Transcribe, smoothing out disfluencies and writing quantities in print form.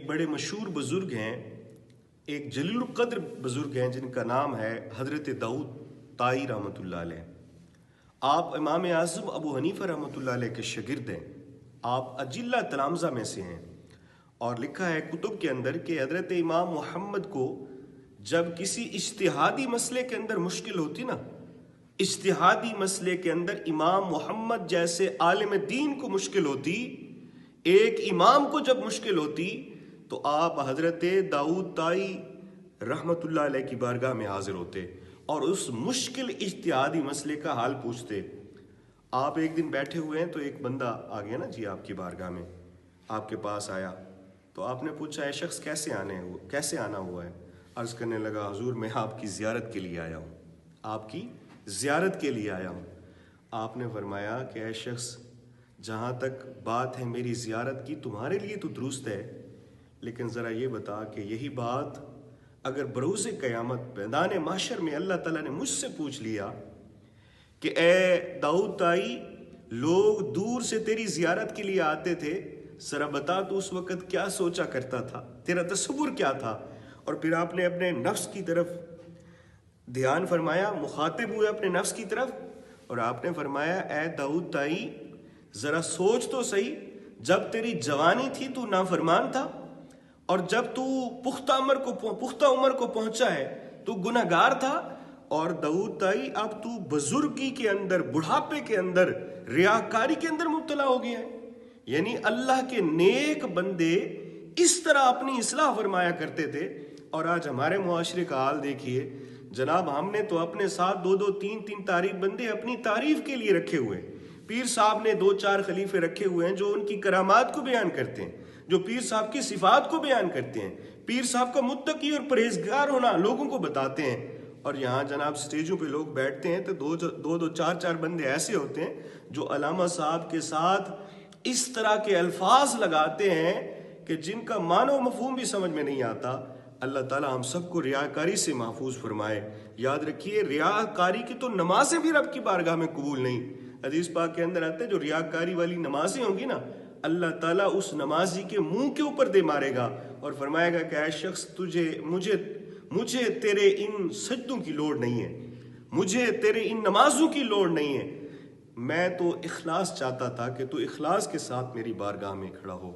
بڑے مشہور بزرگ ہیں، ایک جلیل القدر بزرگ ہیں جن کا نام ہے حضرت داؤد طائی رحمۃ اللہ علیہ۔ آپ امام اعظم ابو حنیفہ رحمۃ اللہ علیہ کے شاگرد ہیں، آپ اجلہ تلامذہ میں سے ہیں، اور لکھا ہے کتب کے اندر کہ حضرت امام محمد کو جب کسی اجتہادی مسئلے کے اندر مشکل ہوتی نا، اجتہادی مسئلے کے اندر امام محمد جیسے عالم دین کو مشکل ہوتی، ایک امام کو جب مشکل ہوتی تو آپ حضرت داؤد طائی رحمۃ اللہ علیہ کی بارگاہ میں حاضر ہوتے اور اس مشکل اجتہادی مسئلے کا حال پوچھتے۔ آپ ایک دن بیٹھے ہوئے ہیں تو ایک بندہ آ گیا نا جی آپ کی بارگاہ میں، آپ کے پاس آیا تو آپ نے پوچھا ہے شخص کیسے آنا ہوا ہے؟ عرض کرنے لگا حضور میں آپ کی زیارت کے لیے آیا ہوں، آپ کی زیارت کے لیے آیا ہوں۔ آپ نے فرمایا کہ اے شخص، جہاں تک بات ہے میری زیارت کی تمہارے لیے تو درست ہے، لیکن ذرا یہ بتا کہ یہی بات اگر بروز قیامت میدان محشر میں اللہ تعالیٰ نے مجھ سے پوچھ لیا کہ اے داؤد طائی لوگ دور سے تیری زیارت کے لیے آتے تھے، ذرا بتا تو اس وقت کیا سوچا کرتا تھا، تیرا تصور کیا تھا؟ اور پھر آپ نے اپنے نفس کی طرف دھیان فرمایا، مخاطب ہوئے اپنے نفس کی طرف، اور آپ نے فرمایا اے داؤد طائی ذرا سوچ تو صحیح، جب تیری جوانی تھی تو نافرمان تھا، اور جب تو پختہ عمر کو پہنچا ہے تو گناہگار تھا، اور داؤد طائی اب تو بزرگی کے اندر، بڑھاپے کے اندر، ریاکاری کے اندر مبتلا ہو گیا ہے۔ یعنی اللہ کے نیک بندے اس طرح اپنی اصلاح فرمایا کرتے تھے، اور آج ہمارے معاشرے کا حال دیکھیے جناب، ہم نے تو اپنے ساتھ دو دو تین تین تعریف بندے اپنی تعریف کے لیے رکھے ہوئے ہیں۔ پیر صاحب نے دو چار خلیفے رکھے ہوئے ہیں جو ان کی کرامات کو بیان کرتے ہیں، جو پیر صاحب کی صفات کو بیان کرتے ہیں، پیر صاحب کا متقی اور پرہیزگار ہونا لوگوں کو بتاتے ہیں۔ اور یہاں جناب سٹیجوں پہ لوگ بیٹھتے ہیں تو دو چار بندے ایسے ہوتے ہیں جو علامہ صاحب کے ساتھ اس طرح کے الفاظ لگاتے ہیں کہ جن کا معنی و مفہوم بھی سمجھ میں نہیں آتا۔ اللہ تعالیٰ ہم سب کو ریاکاری سے محفوظ فرمائے۔ یاد رکھیے ریاکاری کی تو نمازیں بھی رب کی بارگاہ میں قبول نہیں۔ حدیث پاک کے اندر آتا ہے جو ریاکاری والی نمازیں ہوں گی نا، اللہ تعالیٰ اس نمازی کے منہ کے اوپر دے مارے گا اور فرمائے گا کہ اے شخص مجھے تیرے ان سجدوں کی لوڑ نہیں ہے، مجھے تیرے ان نمازوں کی لوڑ نہیں ہے، میں تو اخلاص چاہتا تھا کہ تو اخلاص کے ساتھ میری بارگاہ میں کھڑا ہو۔